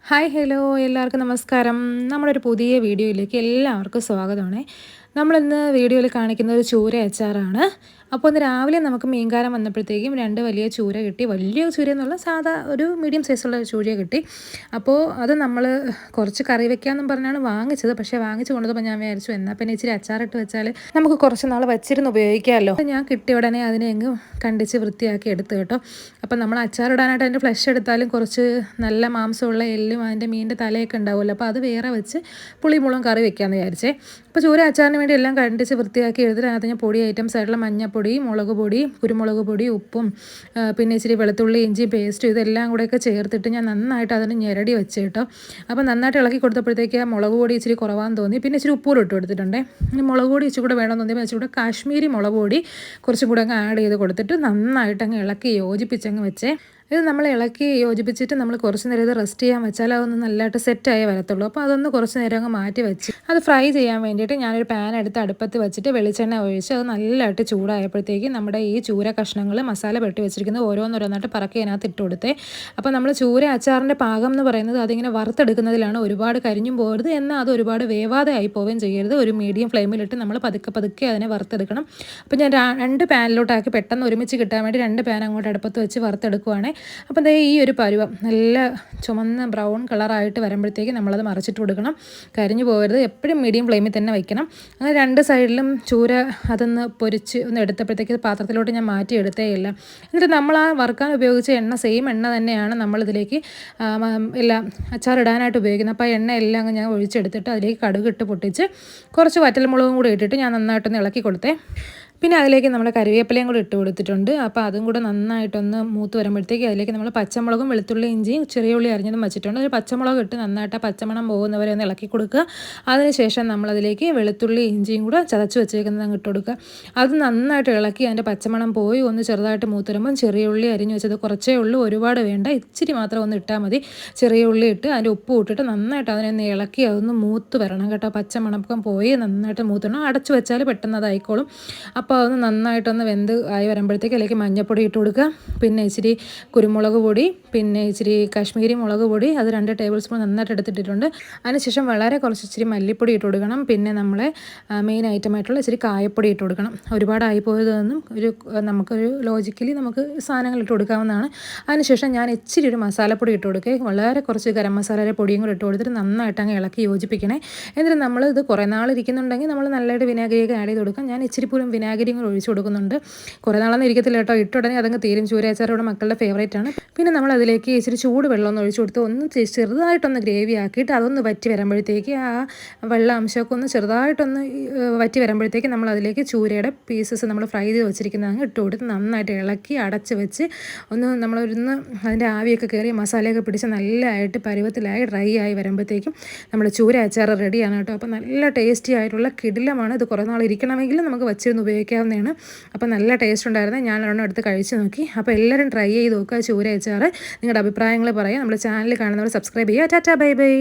Hi hello എല്ലാവർക്കും നമസ്കാരം. നമ്മളൊരു പുതിയ വീഡിയോയിലേക്ക് എല്ലാവർക്കും സ്വാഗതമാണ്. നമ്മളിന്ന് വീഡിയോയിൽ കാണിക്കുന്ന ഒരു ചൂര അച്ചാറാണ്. അപ്പോൾ ഇന്ന് രാവിലെ നമുക്ക് മീൻകാരൻ വന്നപ്പോഴത്തേക്കും 2 വലിയ ചൂര കിട്ടി. വലിയ ചൂര എന്നുള്ള സാധാ ഒരു മീഡിയം സൈസുള്ള ചൂര കിട്ടി. അപ്പോൾ അത് നമ്മൾ കുറച്ച് കറി വെക്കാമെന്നും പറഞ്ഞാണ് വാങ്ങിച്ചത്. പക്ഷേ വാങ്ങിച്ച് കൊണ്ടുവന്നപ്പോൾ ഞാൻ വിചാരിച്ചു എന്നാൽ പിന്നെ ഇച്ചിരി അച്ചാറിട്ട് വെച്ചാൽ നമുക്ക് കുറച്ച് നാൾ വച്ചിരുന്ന് ഉപയോഗിക്കാമല്ലോ. ഞാൻ കിട്ടിയ ഉടനെ അതിനെ അങ്ങ് കണ്ടിച്ച് വൃത്തിയാക്കി എടുത്തു കേട്ടോ. അപ്പം നമ്മൾ അച്ചാറിടാനായിട്ട് അതിൻ്റെ ഫ്ലഷ് എടുത്താലും കുറച്ച് നല്ല മാംസമുള്ള എല്ലും അതിൻ്റെ മീനിൻ്റെ തലയൊക്കെ ഉണ്ടാവുമല്ലോ. അപ്പോൾ അത് വേറെ വെച്ച് പുളിമുളകും കറി വെക്കാമെന്ന് വിചാരിച്ചേ. അപ്പോൾ ചൂര അച്ചാറിന് വേണ്ടി എല്ലാം കണ്ടിച്ച് വൃത്തിയാക്കി എടുത്തിട്ട് അതിനകത്ത് ഞാൻ പൊടി ഐറ്റംസ് ആയിട്ടുള്ള മഞ്ഞപ്പൊടി, മുളക് പൊടി, കുരുമുളക് പൊടി, ഉപ്പും പിന്നെ ഇച്ചിരി വെളുത്തുള്ളി, ഇഞ്ചി പേസ്റ്റ് ഇതെല്ലാം കൂടെയൊക്കെ ചേർത്തിട്ട് ഞാൻ നന്നായിട്ട് അതിന് ഞെരടി വെച്ച് കേട്ടോ. അപ്പോൾ നന്നായിട്ട് ഇളക്കി കൊടുത്തപ്പോഴത്തേക്ക് ആ മുളക് പൊടി ഇച്ചിരി കുറവാന്ന് തോന്നി. പിന്നെ ഇച്ചിരി ഉപ്പൂടെ ഇട്ട് കൊടുത്തിട്ടുണ്ടേ. ഇനി മുളക് പൊടി ഇച്ചിരി കൂടെ വേണമെന്ന് തോന്നിയപ്പോൾ ഇച്ചിരി കൂടെ കാശ്മീരി മുളക് പൊടി കുറച്ചും കൂടെ അങ്ങ് ആഡ് ചെയ്ത് കൊടുത്തിട്ട് നന്നായിട്ട് അങ്ങ് ഇളക്കി യോജിപ്പിച്ചങ്ങ് വെച്ചേ. ഇത് നമ്മൾ ഇളക്കി യോജിപ്പിച്ചിട്ട് നമ്മൾ കുറച്ച് നേരം ഇത് റെസ്റ്റ് ചെയ്യാൻ വെച്ചാൽ അതൊന്ന് നല്ലതായിട്ട് സെറ്റായി വരത്തുള്ളൂ. അപ്പോൾ അതൊന്ന് കുറച്ച് നേരം അങ്ങ് മാറ്റി വെച്ച് അത് ഫ്രൈ ചെയ്യാൻ വേണ്ടിയിട്ട് ഞാനൊരു പാൻ എടുത്ത് അടുപ്പത്ത് വെച്ചിട്ട് വെളിച്ചെണ്ണ ഒഴിച്ച് അത് നല്ലതായിട്ട് ചൂടായപ്പോഴത്തേക്കും നമ്മുടെ ഈ ചൂര കഷ്ണങ്ങൾ മസാല പെട്ടി വെച്ചിരിക്കുന്നത് ഓരോന്നോരോന്നായിട്ട് പറക്കി അതിനകത്ത് ഇട്ട് കൊടുത്തേ. അപ്പോൾ നമ്മൾ ചൂര അച്ചാറിൻ്റെ പാകം എന്ന് പറയുന്നത് അതിങ്ങനെ വറുത്തെടുക്കുന്നതിലാണ്. ഒരുപാട് കരിഞ്ഞും പോകരുത്, എന്നാൽ അത് ഒരുപാട് വേവാതെ ആയി പോവുകയും ചെയ്യരുത്. ഒരു മീഡിയം ഫ്ലെയിമിലിട്ട് നമ്മൾ പതുക്കെ പതുക്കെ അതിനെ വറുത്തെടുക്കണം. അപ്പോൾ ഞാൻ 2 പാനിലോട്ടാക്കി പെട്ടെന്ന് ഒരുമിച്ച് കിട്ടാൻ വേണ്ടി 2 പാൻ അങ്ങോട്ട് അടുപ്പത്ത് വെച്ച് വറുത്തെടുക്കുവാണ്. അപ്പോൾ ദേ ഈ ഒരു പരുവം നല്ല ചുമന്ന ബ്രൗൺ കളറായിട്ട് വരുമ്പോഴത്തേക്ക് നമ്മളത് മറിച്ചിട്ട് കൊടുക്കണം. കരിഞ്ഞു പോകരുത്, എപ്പോഴും മീഡിയം ഫ്ലെയിമിൽ തന്നെ വയ്ക്കണം. അങ്ങനെ 2 സൈഡിലും ചൂര അതൊന്ന് പൊരിച്ച് ഒന്ന് എടുത്തപ്പോഴത്തേക്ക് പാത്രത്തിലോട്ട് ഞാൻ മാറ്റി എടുത്തേയില്ല. എന്നിട്ട് നമ്മൾ ആ വറുക്കാൻ ഉപയോഗിച്ച എണ്ണ സെയിം എണ്ണ തന്നെയാണ് നമ്മളിതിലേക്ക് എല്ലാം അച്ചാറിടാനായിട്ട് ഉപയോഗിക്കുന്നത്. അപ്പോൾ ആ എണ്ണ എല്ലാം അങ്ങ് ഞാൻ ഒഴിച്ചെടുത്തിട്ട് അതിലേക്ക് കടുക് ഇട്ട് പൊട്ടിച്ച് കുറച്ച് വറ്റൽമുളകും കൂടി ഇട്ടിട്ട് ഞാൻ നന്നായിട്ടൊന്ന് ഇളക്കി കൊടുത്തേ. പിന്നെ അതിലേക്ക് നമ്മൾ കറിവേപ്പിലയും കൂടി ഇട്ട് കൊടുത്തിട്ടുണ്ട്. അപ്പോൾ അതും കൂടെ നന്നായിട്ടൊന്ന് മൂത്ത് വരുമ്പോഴത്തേക്ക് അതിലേക്ക് നമ്മൾ പച്ചമുളകും വെളുത്തുള്ളി ഇഞ്ചിയും ചെറിയ ഉള്ളി അരിഞ്ഞതും വെച്ചിട്ടുണ്ട്. ഒരു പച്ചമുളക് ഇട്ട് നന്നായിട്ട് പച്ചമണം പോകുന്നവരെ ഒന്ന് ഇളക്കി കൊടുക്കുക. അതിനുശേഷം നമ്മളതിലേക്ക് വെളുത്തുള്ളി ഇഞ്ചിയും കൂടെ ചതച്ച് വെച്ചേക്കുന്നത് അങ്ങ് ഇട്ട് കൊടുക്കുക. അത് നന്നായിട്ട് ഇളക്കി അതിൻ്റെ പച്ചമണം പോയി ഒന്ന് ചെറുതായിട്ട് മൂത്ത് വരുമ്പം ചെറിയ ഉള്ളി അരിഞ്ഞ് വെച്ചത് കുറച്ചേ ഉള്ളൂ, ഒരുപാട് വേണ്ട, ഇച്ചിരി മാത്രം ഒന്ന് ഇട്ടാൽ മതി. ചെറിയ ഉള്ളി ഇട്ട് അതിൻ്റെ ഉപ്പ് ഇട്ടിട്ട് നന്നായിട്ട് അതിനൊന്ന് ഇളക്കി അതൊന്ന് മൂത്ത് വരണം കേട്ടോ. പച്ചമണക്കം പോയി നന്നായിട്ട് മൂത്തണം. അടച്ചു വെച്ചാൽ പെട്ടെന്ന് അതായിക്കോളും. അപ്പോൾ അതൊന്ന് നന്നായിട്ടൊന്ന് വെന്ത് ആയി വരുമ്പോഴത്തേക്ക് അതിലേക്ക് മഞ്ഞൾപ്പൊടി ഇട്ട് കൊടുക്കുക. പിന്നെ ഇച്ചിരി കുരുമുളക് പൊടി, പിന്നെ ഇച്ചിരി കാശ്മീരി മുളക് പൊടി, അത് 2 ടേബിൾ സ്പൂൺ നന്നായിട്ട് എടുത്തിട്ടുണ്ട്. അതിനുശേഷം വളരെ കുറച്ച് ഇച്ചിരി മല്ലിപ്പൊടി ഇട്ട് കൊടുക്കണം. പിന്നെ നമ്മളെ മെയിൻ ഐറ്റമായിട്ടുള്ള ഇച്ചിരി കായപ്പൊടി ഇട്ട് കൊടുക്കണം. ഒരുപാടായി പോയതൊന്നും നമുക്കൊരു ലോജിക്കലി നമുക്ക് സാധനങ്ങൾ ഇട്ട് കൊടുക്കാവുന്നതാണ്. അതിനുശേഷം ഞാൻ ഇച്ചിരി ഒരു മസാലപ്പൊടി ഇട്ട് കൊടുക്കുക. വളരെ കുറച്ച് ഗരം മസാലയുടെ പൊടിയും കൂടി ഇട്ട് കൊടുത്തിട്ട് നന്നായിട്ട് അങ്ങ് ഇളക്കി യോജിപ്പിക്കണേ. എന്നിട്ട് നമ്മൾ ഇത് കുറേ നാളിരിക്കുന്നുണ്ടെങ്കിൽ നമ്മൾ നല്ലതായിട്ട് വിനാഗിരിയൊക്കെ ആഡ് ചെയ്ത് കൊടുക്കാം. ഞാൻ ഇച്ചിരി പോലും വിനാഗിരിയും കൂടി ഒഴിച്ച് കൊടുക്കുന്നുണ്ട്. കുറേ നാളൊന്നും ഇരിക്കത്തില്ല കേട്ടോ, ഇട്ടുടനെ അതങ്ങ് തീരും. ചൂര അച്ചാർ ഇവിടെ മക്കളുടെ ഫേവറേറ്റ് ആണ്. പിന്നെ നമ്മൾ അതിലേക്ക് ഇച്ചിരി ചൂട് വെള്ളം ഒന്ന് ഒഴിച്ച് കൊടുത്ത് ഒന്ന് ചെറുതായിട്ടൊന്ന് ഗ്രേവി ആക്കിയിട്ട് അതൊന്ന് വറ്റി വരുമ്പോഴത്തേക്ക് ആ വെള്ള അംശമൊക്കെ ഒന്ന് ചെറുതായിട്ടൊന്ന് വറ്റി വരുമ്പോഴത്തേക്ക് നമ്മൾ അതിലേക്ക് ചൂരയുടെ പീസസ് നമ്മൾ ഫ്രൈ ചെയ്ത് വെച്ചിരിക്കുന്നത് അങ്ങ് ഇട്ട് കൊടുത്ത് നന്നായിട്ട് ഇളക്കി അടച്ച് വെച്ച് ഒന്ന് നമ്മളൊന്ന് അതിൻ്റെ ആവിയൊക്കെ കയറി മസാലയൊക്കെ പിടിച്ച് നല്ലതായിട്ട് പരുവത്തിലായി ഡ്രൈ ആയി വരുമ്പോഴത്തേക്കും നമ്മുടെ ചൂര അച്ചാർ റെഡിയാണ് കേട്ടോ. അപ്പോൾ നല്ല ടേസ്റ്റി ആയിട്ടുള്ള കിടിലമാണ്. ഇത് കുറേ നാൾ ഇരിക്കണമെങ്കിൽ നമുക്ക് വച്ചിരുന്ന് ഉപയോഗിക്കാവുന്നതാണ്. അപ്പോൾ നല്ല ടേസ്റ്റ് ഉണ്ടായിരുന്നു. ഞാൻ ഒരെണ്ണം എടുത്ത് കഴിച്ച് നോക്കി. അപ്പോൾ എല്ലാവരും ട്രൈ ചെയ്ത് നോക്കുക ചൂര അച്ചാർ. നിങ്ങളുടെ അഭിപ്രായങ്ങൾ പറയാം. നമ്മുടെ ചാനൽ കാണുന്നവർ സബ്സ്ക്രൈബ് ചെയ്യുക. Tata bye bye.